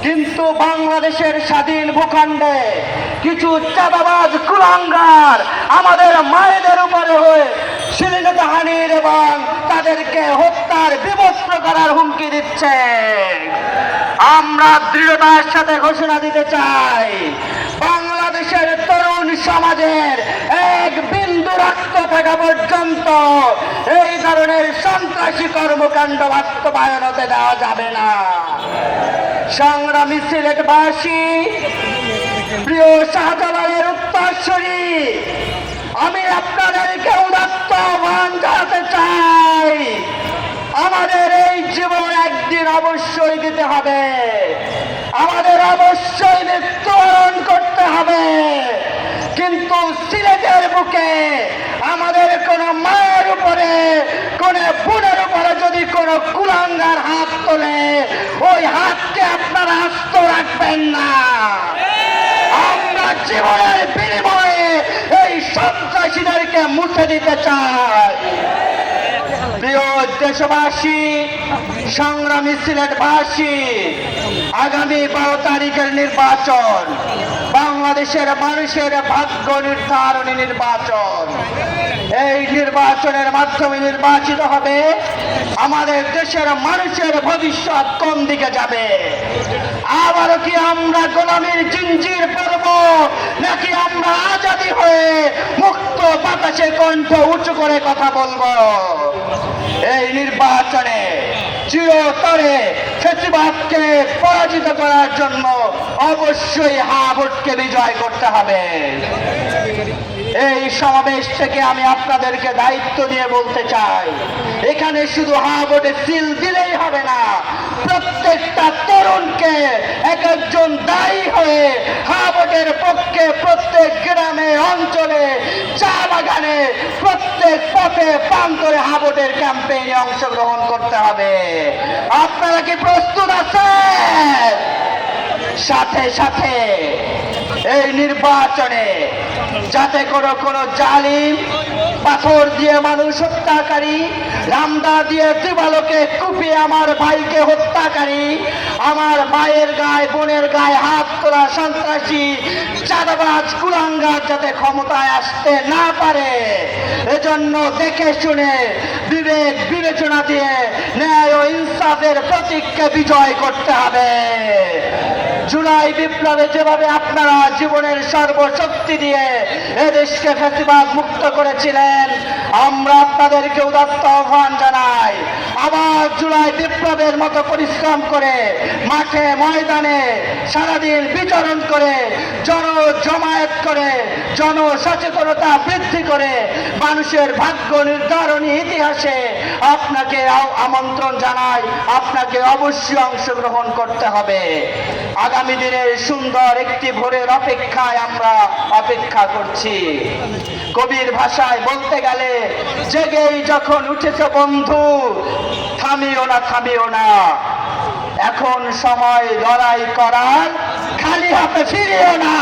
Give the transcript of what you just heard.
কিন্তু বাংলাদেশের স্বাধীন ভূখণ্ডে কিছু চাঁদাবাজ কুলাঙ্গার আমাদের মায়েদের উপরে হয়ে শ্লীলতাহানির এবং তাদেরকে হত্যার বিবস্ত্র করার হুমকি দিচ্ছে। আমরা দৃঢ়তার সাথে ঘোষণা দিতে চাই, বাংলাদেশের তরুণ সমাজের এক বিন্দু রক্ত থাকা পর্যন্ত এই ধরনের সন্ত্রাসী কর্মকাণ্ড বাস্তবায়ন হতে দেওয়া যাবে না। সংগ্রামী সিলেটবাসী, প্রিয় শাহজালালের উত্তরসূরি, আমি আপনাদেরকে উদাত্ত আহ্বান জানাতে চাই, আমাদের এই জীবন একদিন অবশ্যই দিতে হবে, আমাদের অবশ্যই মৃত্যুবরণ করতে হবে। কিন্তু সিলেটের বুকে আমাদের কোন মায়ের উপরে, কোন বোনের উপরে যদি কোন কুলাঙ্গার হাত তোলে, ওই হাতকে আপনারা আস্ত রাখবেন না। আমরা জীবনের বিনিময়ে এই সন্ত্রাসীদেরকে মুছে দিতে চাই। প্রিয় দেশবাসী, সংগ্রামী সিলেটবাসী, আগামী 12 তারিখের নির্বাচন বাংলাদেশের মানুষের ভাগ্য নির্ধারণী নির্বাচন। এই নির্বাচনের মাধ্যমে নির্বাচিত হবে আমাদের দেশের মানুষের ভবিষ্যৎ কোন দিকে যাবে। আবারও কি আমরা গোলামীর জিঞ্জির পরব, নাকি আমরা আজাদী হয়ে মুক্ত বাতাসে কণ্ঠ উঁচু করে কথা বলবো? এই নির্বাচনে চিরতরে ফ্যাসিবাদকে পরাজিত করার জন্য অবশ্যই হ্যাঁ ভোটকে বিজয় করতে হবে। এই সমাবেশ থেকে আমি আপনাদেরকে দায়িত্ব দিয়ে বলতে চাই, এখানে শুধু হ্যাঁ ভোটে সিল দিলেই হবে না, প্রত্যেকটা তরুণকে এক একজন দায়ী হয়ে হ্যাঁ ভোটের পক্ষে প্রত্যেক গ্রামে, অঞ্চলে, চা বাগানে, প্রত্যেক পথে প্রান্তরে হ্যাঁ ভোটের ক্যাম্পেইনে অংশগ্রহণ করতে হবে। আপনারা কি প্রস্তুত আছেন? সাথে সাথে এই নির্বাচনে যাতে কোনো জালিম, পাথর দিয়ে মানুষ হত্যাকারী, রামদা দিয়ে দিবালোকে কুপিয়ে আমার ভাইকে হত্যাকারী, আমার ভাইয়ের গায়ে, বোনের গায়ে হাত তোলা সন্ত্রাসী চাঁদাবাজ কুলাঙ্গার যাতে ক্ষমতায় আসতে না পারে, এজন্য দেখে শুনে বিবেক বিবেচনা দিয়ে ন্যায় ও ইনসাফের প্রতীককে বিজয় করতে হবে। জুলাই বিপ্লবে যেভাবে আপনারা জীবনের সর্বশক্তি দিয়ে এদেশকে ফ্যাসিবাদ মুক্ত করেছিলেন, আমরা আপনাদেরকে উদাত্ত আহ্বান জানাই, আবার জুলাই বিপ্লবের মতো পরিশ্রম করে মাঠে ময়দানে সারাদিন বিচরণ করে, জমায়েত করে, জনসচেতনতা বৃদ্ধি করে মানুষের ভাগ্য নির্ধারণী ইতিহাসে আপনাকে আমন্ত্রণ জানাই, আপনাকে অবশ্যই অংশগ্রহণ করতে হবে। আগামী দিনের সুন্দর একটি ভোরের অপেক্ষায় আমরা অপেক্ষা করছি। কবির ভাষায় বলতে গেলে, জেগেই যখন উঠেছ বন্ধু, থামিও না থামিও না, এখন সময় লড়াই করার, খালি হাতে ফিরিও না।